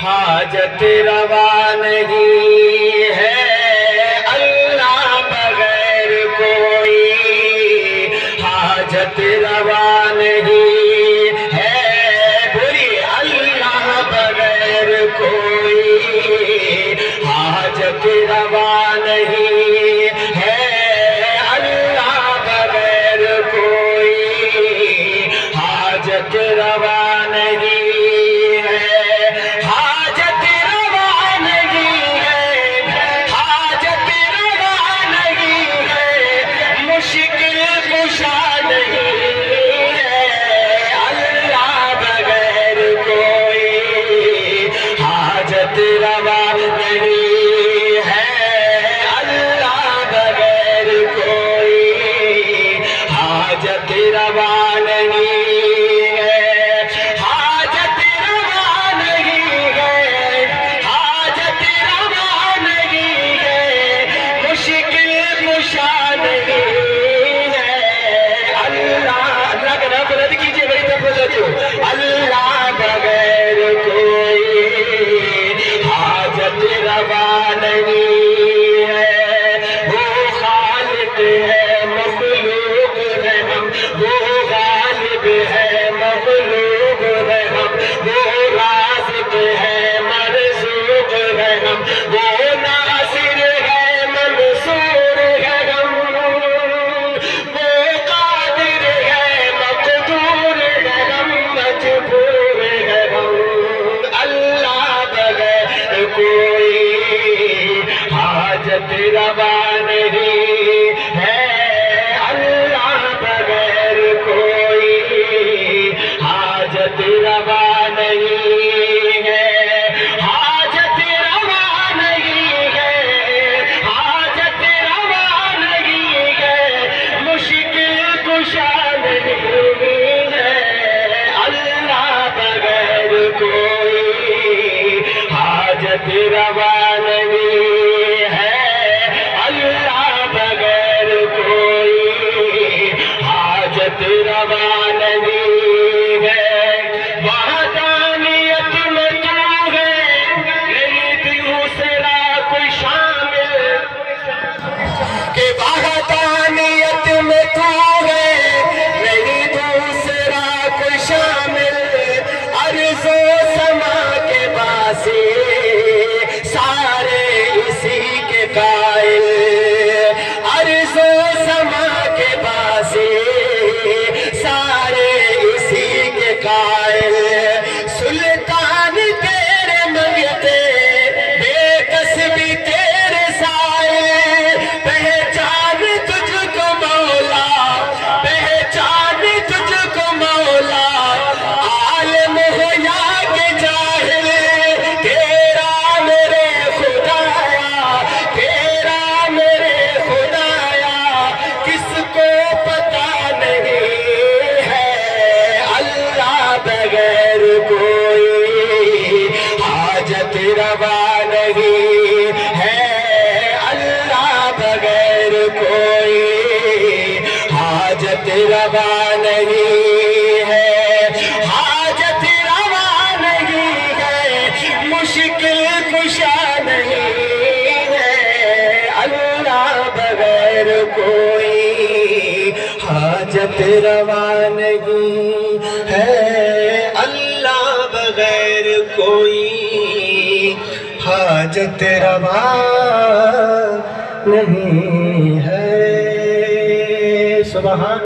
حاجت روا نہیں ہے اللہ بغیر کوئی، حاجت روا نہیں ہے، بولیے اللہ بغیر کوئی، حاجت روا نہیں ہے اللہ بغیر کوئی، حاجت روا نہیں ہے، حاجت روا نہیں ہے، حاجت روا نہیں ہے، مشکل کشا نہیں ہے اللہ بغیر کوئی، حاجت روا نہیں ہے اللہ بغیر کوئی، حاجت روا نہیں ہے، حاجت روا نہیں ہے، حاجت روا نہیں ہے، مشکل کشا نہیں ہے اللہ کا نام بلند کیجئے، میری طرف توجہ، اللہ بغیر کوئی، حاجت روا نہیں ہے، وہ خالق ہے مخلوق ہے ہم، وہ غالب ہے مغلوب ہے ہم، وہ رازق ہے مرزوق ہے ہم، وہ ناصر ہے منصور ہے ہم، وہ قادر ہے مقدور ہے ہم، مجبور ہے ہم، اللہ بغیر کوئی، حاجت روا نہیں ہے اللہ بغیر کوئی، حاجت روا نہیں ہے، حاجت روا نہیں ہے، حاجت روا نہیں ہے، مشکل کشا نہیں ہے اللہ بغیر کوئی، حاجت روا نہیں ہے اللہ بغیر کوئی، حاجت روا نہیں ہے، وحدانیت میں تو ہے نہیں دوسرا کوئی شامل، کہ وحدانیت میں تو ہے نہیں دوسرا کوئی شامل، ارض و سما کے باسی سارے اسی کے قائل، ارض و سما کے باسی سارے اسی کے قائل، سلطان تیرے منگتے بے کس بھی تیرے سائے، پہچان تجھ کو مولا، پہچان تجھ کو مولا، عالم ہو یا کہ جاہل، تیرا میرے خدایا، تیرا میرے خدایا، کس کو پتا نہیں ہے اللہ بغیر کوئی، حاجت روا نہیں ہے اللہ بغیر کوئی، حاجت روا نہیں ہے، حاجت روا نہیں ہے، مشکل کشا نہیں ہے اللہ بغیر کوئی، حاجت روا نہیں ہے اللہ بغیر کوئی، حاجت روا نہیں ہے، سبحان